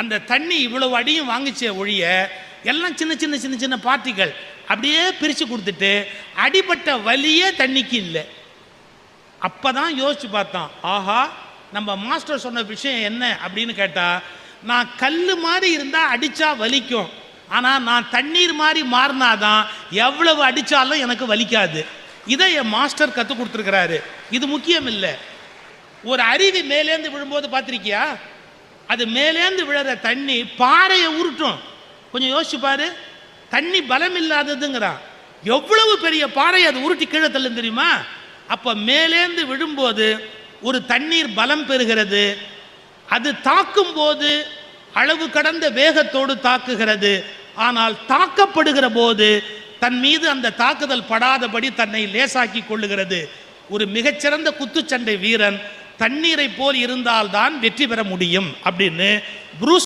அந்த தண்ணி இவ்வளவு அடியும் வாங்கிச்சே ஒழிய எல்லாம் சின்ன சின்ன சின்ன சின்ன பார்ட்டிகள் அப்படியே பிரித்து கொடுத்துட்டு அடிபட்ட வலியே தண்ணிக்கு இல்லை. அப்போ தான் யோசிச்சு பார்த்தோம், ஆஹா நம்ம மாஸ்டர் சொன்ன விஷயம் என்ன அப்படின்னு கேட்டால், நான் கல் மாதிரி இருந்தால் அடித்தா வலிக்கும், ஆனால் நான் தண்ணீர் மாதிரி மாறினாதான் எவ்வளவு அடித்தாலும் எனக்கு வலிக்காது. இதை என் மாஸ்டர் கற்றுக் கொடுத்துருக்கிறாரு. இது முக்கியம் இல்லை. ஒரு அருவி மேலேந்து விழும்போது பார்த்துருக்கியா, அது மேலேந்து விழுற தண்ணி பாறையை உருட்டும். கொஞ்சம் யோசிச்சு பாரு, தண்ணி பலம் இல்லாததுங்கிறான். எவ்வளவு பெரிய பாறை அது உருட்டி கீழே தள்ளும் தெரியுமா? அப்போ மேலேந்து விழும்போது ஒரு தண்ணீர் பலம் பெறுகிறது. அது தாக்கும் போது அளவு கடந்த வேகத்தோடு தாக்குகிறது. ஆனால் தாக்கப்படுகிற போது தன் மீது அந்த தாக்குதல் படாதபடி தன்னை லேசாக்கி கொள்ளுகிறது. ஒரு மிகச்சிறந்த குத்துச்சண்டை வீரன் தண்ணீரை போல் இருந்தால்தான் வெற்றி பெற முடியும் அப்படின்னு புரூஸ்